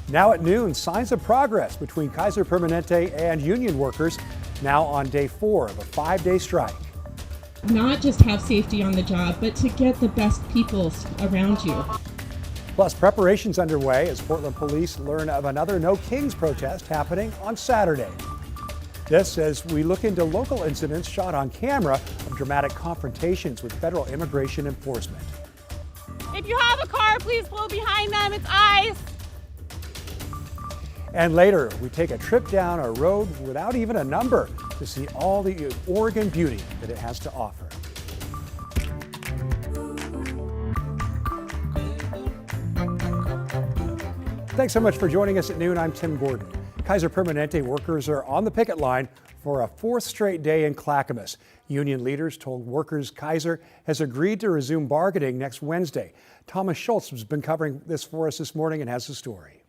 Now at noon, signs of progress between Kaiser Permanente and union workers, now on day 4 of a 5-day strike. Not just have safety on the job, but to get the best people around you. Plus, preparations underway as Portland police learn of another No Kings protest happening on Saturday. This as we look into local incidents shot on camera of dramatic confrontations with federal immigration enforcement. If you have a car, please blow behind them. It's ice. And later, we take a trip down a road without even a number to see all the Oregon beauty that it has to offer. Thanks so much for joining us at noon. I'm Tim Gordon. Kaiser Permanente workers are on the picket line for a 4th straight day in Clackamas. Union leaders told workers Kaiser has agreed to resume bargaining next Wednesday. Thomas Schultz has been covering this for us this morning and has the story.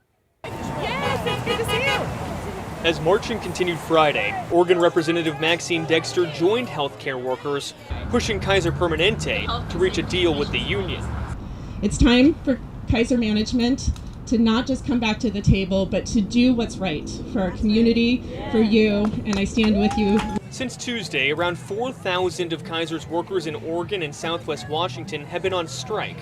Yes, it's good to see you. As marching continued Friday, Oregon Representative Maxine Dexter joined healthcare workers, pushing Kaiser Permanente to reach a deal with the union. It's time for Kaiser management to not just come back to the table, but to do what's right for our community, for you, and I stand with you. Since Tuesday, around 4,000 of Kaiser's workers in Oregon and Southwest Washington have been on strike,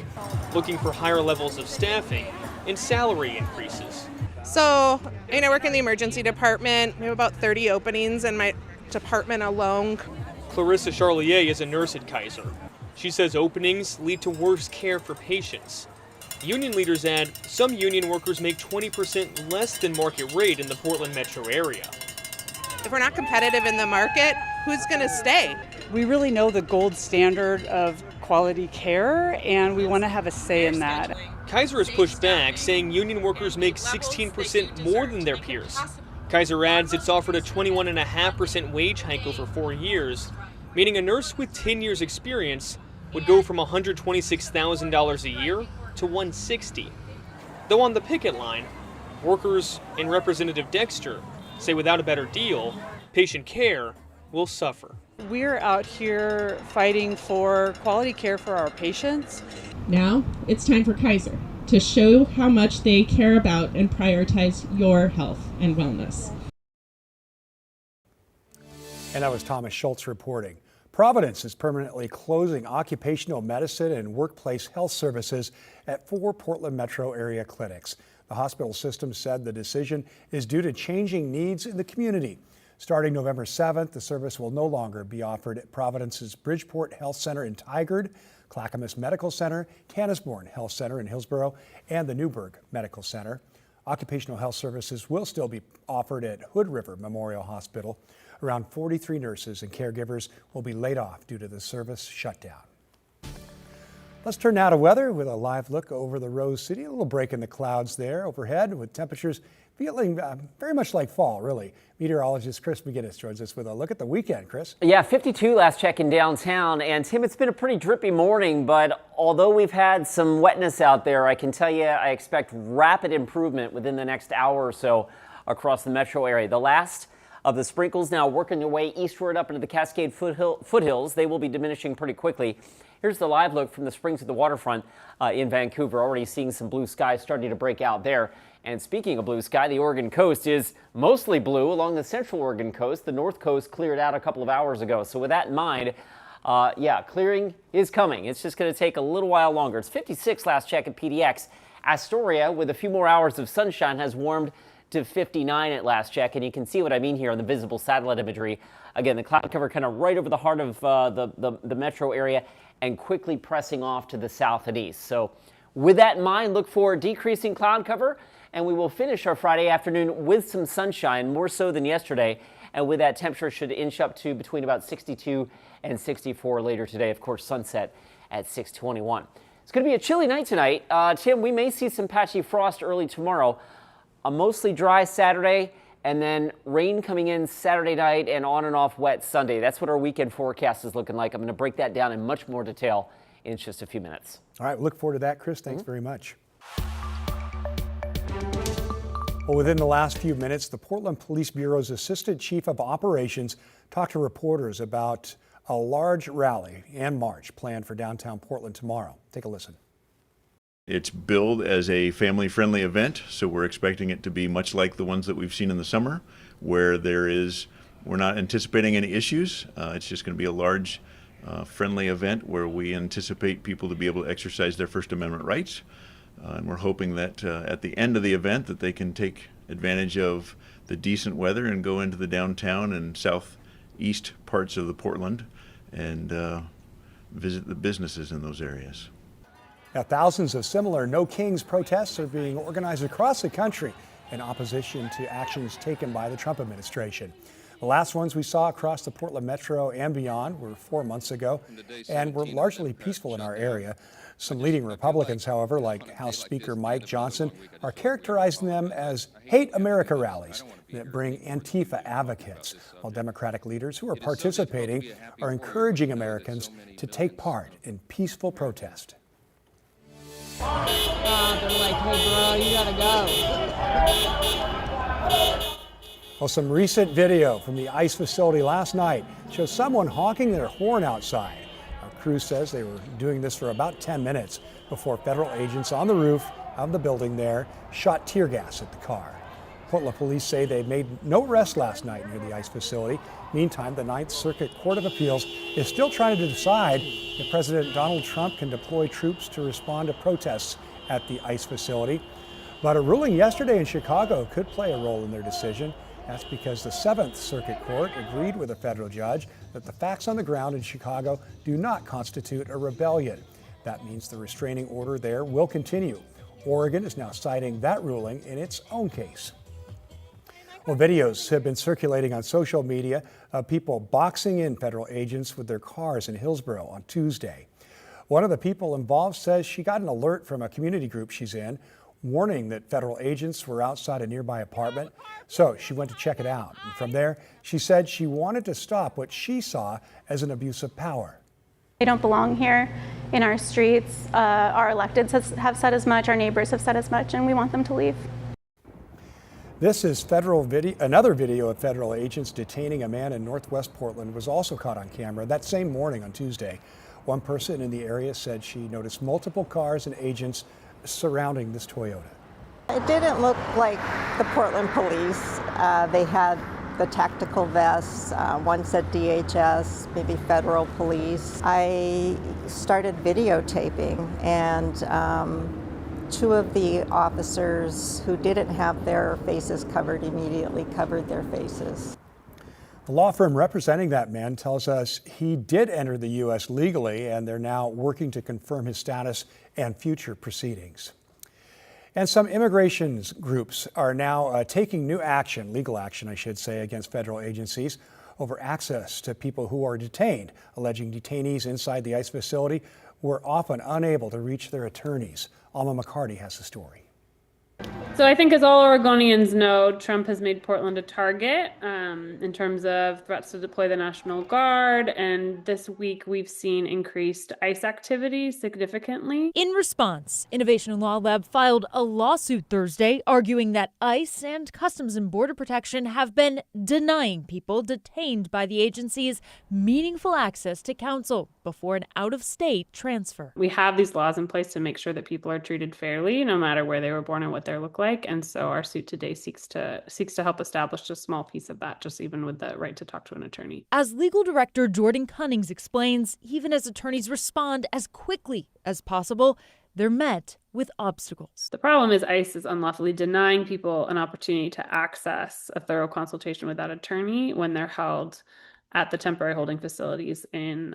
looking for higher levels of staffing and salary increases. So, I work in the emergency department. We have about 30 openings in my department alone. Clarissa Charlier is a nurse at Kaiser. She says openings lead to worse care for patients. Union leaders add some union workers make 20% less than market rate in the Portland metro area. If we're not competitive in the market, who's going to stay? We really know the gold standard of quality care, and we want to have a say in that. Kaiser has pushed back, saying union workers make 16% more than their peers. Kaiser adds it's offered a 21.5% wage hike over 4 years, meaning a nurse with 10 years experience would go from $126,000 a year to $160,000. Though on the picket line, workers and Representative Dexter say without a better deal, patient care will suffer. We're out here fighting for quality care for our patients. Now it's time for Kaiser to show how much they care about and prioritize your health and wellness. And that was Thomas Schultz reporting. Providence is permanently closing occupational medicine and workplace health services at 4 Portland metro area clinics. The hospital system said the decision is due to changing needs in the community. Starting November 7th, the service will no longer be offered at Providence's Bridgeport Health Center in Tigard, Clackamas Medical Center, Canasbourne Health Center in Hillsborough, and the Newburgh Medical Center. Occupational health services will still be offered at Hood River Memorial Hospital. Around 43 nurses and caregivers will be laid off due to the service shutdown. Let's turn now to weather with a live look over the Rose City. A little break in the clouds there overhead with temperatures feeling very much like fall, really. Meteorologist Chris McGinnis joins us with a look at the weekend. Chris? Yeah, 52 last check in downtown. And Tim, it's been a pretty drippy morning, but although we've had some wetness out there, I can tell you I expect rapid improvement within the next hour or so across the metro area. The last of the sprinkles now working their way eastward up into the Cascade foothills. They will be diminishing pretty quickly. Here's the live look from the springs of the waterfront in Vancouver. Already seeing some blue skies starting to break out there. And speaking of blue sky, the Oregon coast is mostly blue along the central Oregon coast. The north coast cleared out a couple of hours ago. So with that in mind, yeah, clearing is coming. It's just going to take a little while longer. It's 56 last check at PDX. Astoria, with a few more hours of sunshine, has warmed to 59 at last check. And you can see what I mean here on the visible satellite imagery. Again, the cloud cover kind of right over the heart of the metro area and quickly pressing off to the south and east. So with that in mind, look for decreasing cloud cover, and we will finish our Friday afternoon with some sunshine, more so than yesterday. And with that, temperature should inch up to between about 62 and 64 later today. Of course, sunset at 6:21. It's going to be a chilly night tonight. Tim, we may see some patchy frost early tomorrow. A mostly dry Saturday, and then rain coming in Saturday night and on and off wet Sunday. That's what our weekend forecast is looking like. I'm going to break that down in much more detail in just a few minutes. All right, look forward to that, Chris. Thanks very much. Well, within the last few minutes, the Portland Police Bureau's Assistant Chief of Operations talked to reporters about a large rally and march planned for downtown Portland tomorrow. Take a listen. It's billed as a family-friendly event, so we're expecting it to be much like the ones that we've seen in the summer, where we're not anticipating any issues. It's just going to be a large, friendly event where we anticipate people to be able to exercise their First Amendment rights. And we're hoping that at the end of the event that they can take advantage of the decent weather and go into the downtown and southeast parts of the Portland and visit the businesses in those areas. Now, thousands of similar No Kings protests are being organized across the country in opposition to actions taken by the Trump administration. The last ones we saw across the Portland metro and beyond were 4 months ago and were largely peaceful in our area. Some leading Republicans, however, like House Speaker Mike Johnson, are characterizing them as hate America rallies that bring Antifa advocates, while Democratic leaders who are participating are encouraging Americans to take part in peaceful protest. They're like, hey, bro, you gotta go. Well, some recent video from the ICE facility last night shows someone honking their horn outside. Our crew says they were doing this for about 10 minutes before federal agents on the roof of the building there shot tear gas at the car. Portland police say they made no arrest last night near the ICE facility. Meantime, the Ninth Circuit Court of Appeals is still trying to decide if President Donald Trump can deploy troops to respond to protests at the ICE facility. But a ruling yesterday in Chicago could play a role in their decision. That's because the Seventh Circuit Court agreed with a federal judge that the facts on the ground in Chicago do not constitute a rebellion. That means the restraining order there will continue. Oregon is now citing that ruling in its own case. Well, videos have been circulating on social media of people boxing in federal agents with their cars in Hillsborough on Tuesday. One of the people involved says she got an alert from a community group she's in, warning that federal agents were outside a nearby apartment. So she went to check it out. And from there, she said she wanted to stop what she saw as an abuse of power. They don't belong here in our streets. Our electeds have said as much, our neighbors have said as much, and we want them to leave. This is another video of federal agents detaining a man in northwest Portland was also caught on camera that same morning on Tuesday. One person in the area said she noticed multiple cars and agents surrounding this Toyota. It didn't look like the Portland police. They had the tactical vests. One said DHS, maybe federal police. I started videotaping, and two of the officers who didn't have their faces covered immediately covered their faces. The law firm representing that man tells us he did enter the U.S. legally, and they're now working to confirm his status and future proceedings. And some immigration groups are now taking new action, legal action, I should say, against federal agencies over access to people who are detained, alleging detainees inside the ICE facility were often unable to reach their attorneys. Alma McCarty has the story. So I think, as all Oregonians know, Trump has made Portland a target in terms of threats to deploy the National Guard. And this week we've seen increased ICE activity significantly. In response, Innovation Law Lab filed a lawsuit Thursday arguing that ICE and Customs and Border Protection have been denying people detained by the agencies meaningful access to counsel before an out-of-state transfer. We have these laws in place to make sure that people are treated fairly, no matter where they were born and what they look like. And so our suit today seeks to help establish a small piece of that, just even with the right to talk to an attorney. As legal director Jordan Cunnings explains, even as attorneys respond as quickly as possible, they're met with obstacles. The problem is ICE is unlawfully denying people an opportunity to access a thorough consultation with that attorney when they're held at the temporary holding facilities in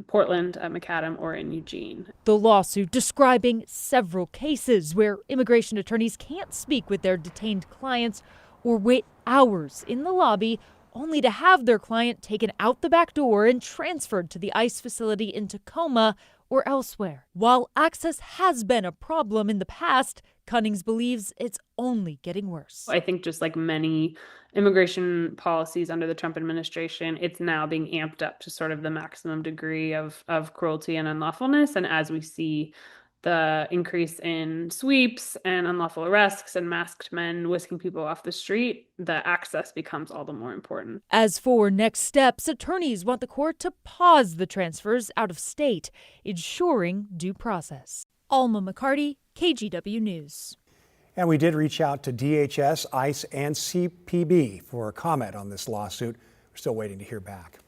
Portland, at McAdam, or in Eugene. The lawsuit describing several cases where immigration attorneys can't speak with their detained clients or wait hours in the lobby only to have their client taken out the back door and transferred to the ICE facility in Tacoma or elsewhere. While access has been a problem in the past, Cunnings believes it's only getting worse. I think, just like many immigration policies under the Trump administration, it's now being amped up to sort of the maximum degree of cruelty and unlawfulness. And as we see the increase in sweeps and unlawful arrests and masked men whisking people off the street, the access becomes all the more important. As for next steps, attorneys want the court to pause the transfers out of state, ensuring due process. Alma McCarty, KGW News. And we did reach out to DHS, ICE, and CPB for a comment on this lawsuit. We're still waiting to hear back.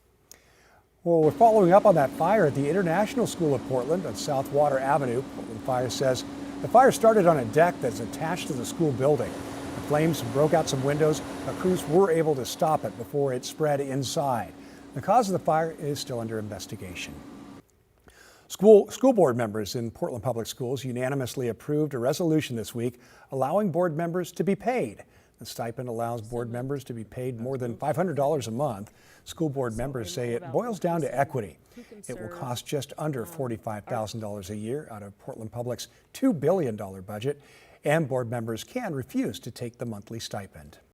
Well, we're following up on that fire at the International School of Portland on South Water Avenue. Portland Fire says the fire started on a deck that's attached to the school building. The flames broke out some windows, but crews were able to stop it before it spread inside. The cause of the fire is still under investigation. School board members in Portland Public Schools unanimously approved a resolution this week allowing board members to be paid. The stipend allows board members to be paid more than $500 a month. School board members say it boils down to equity. It will cost just under $45,000 a year out of Portland Public's $2 billion budget, and board members can refuse to take the monthly stipend.